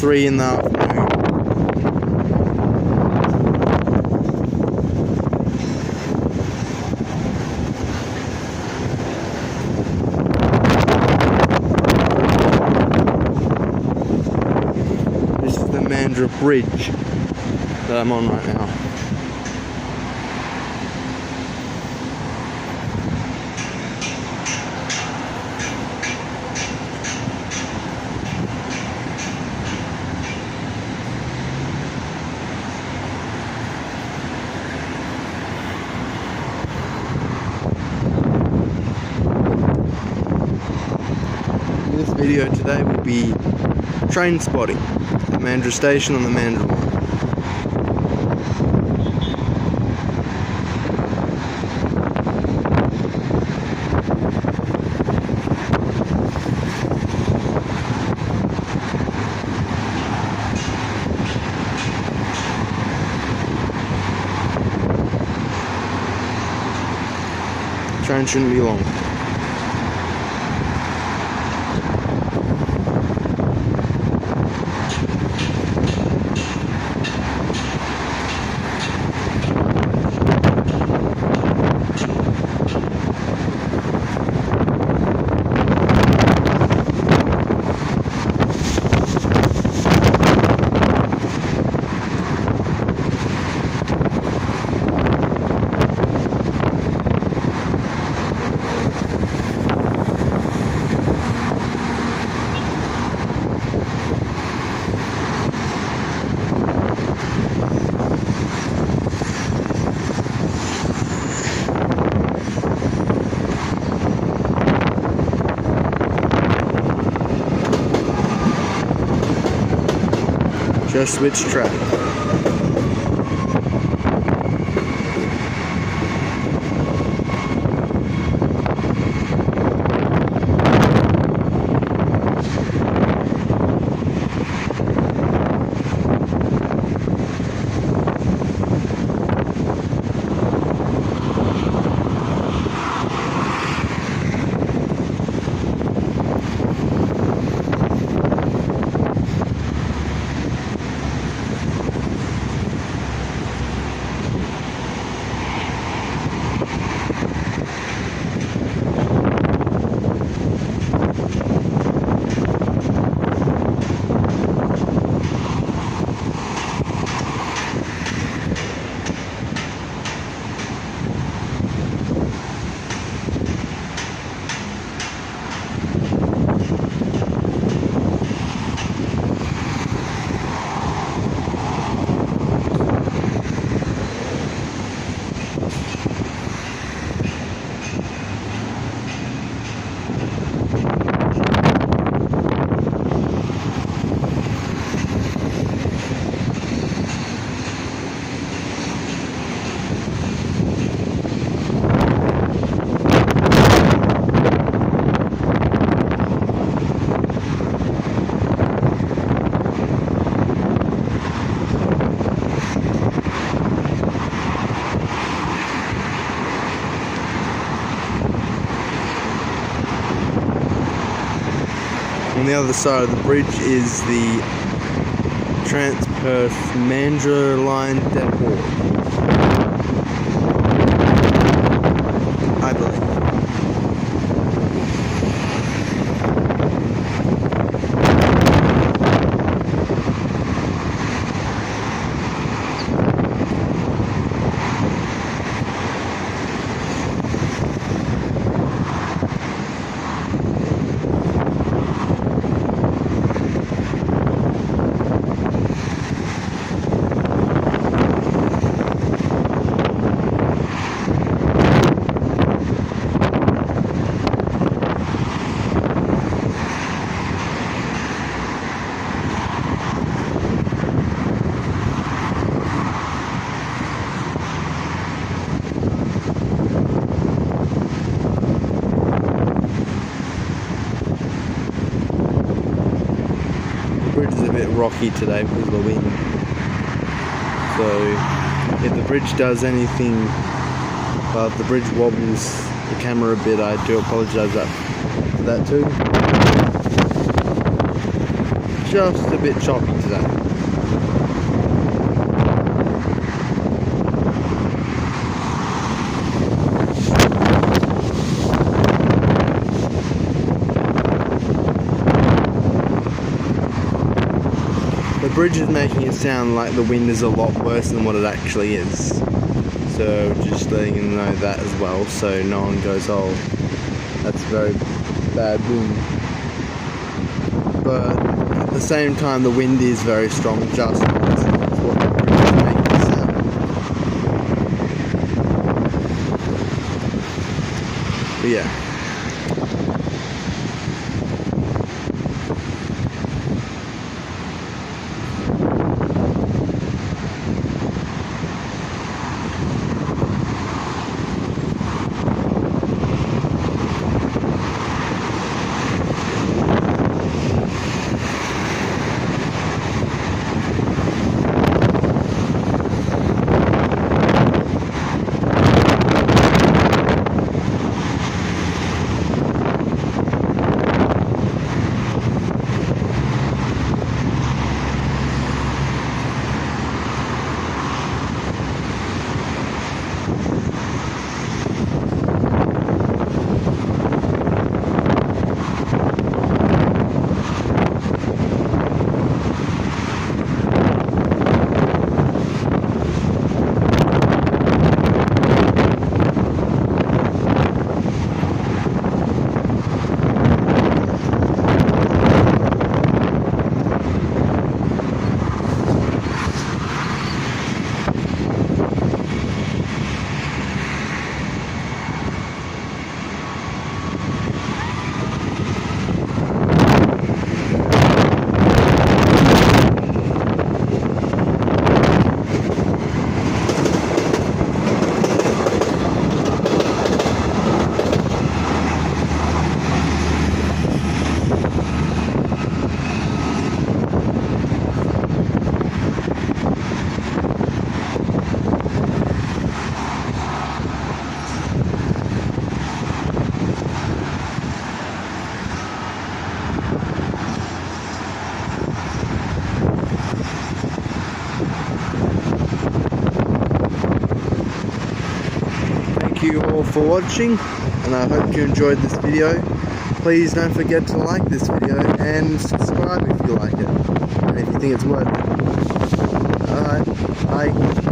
3 in the afternoon. This is the Mandruah Bridge that I'm on right now. This video today will be train spotting at the Mandruah station on the Mandruah line. The train shouldn't be long. Just switch track. On the other side of the bridge is the Trans-Perth Mandruah line depot, I believe. bridge is a bit rocky today because of the wind. So if the bridge does anything, if the bridge wobbles the camera a bit, I do apologise for that too. just a bit choppy today. The bridge is making it sound like the wind is a lot worse than what it actually is. So just letting you know that as well, so no one goes, oh, that's very bad wind. But at the same time, the wind is very strong, just as what the bridge is making it sound. But yeah. Thank you all for watching, and I hope you enjoyed this video. Please don't forget to like this video and subscribe if you like it, and if you think it's worth it. Alright, bye.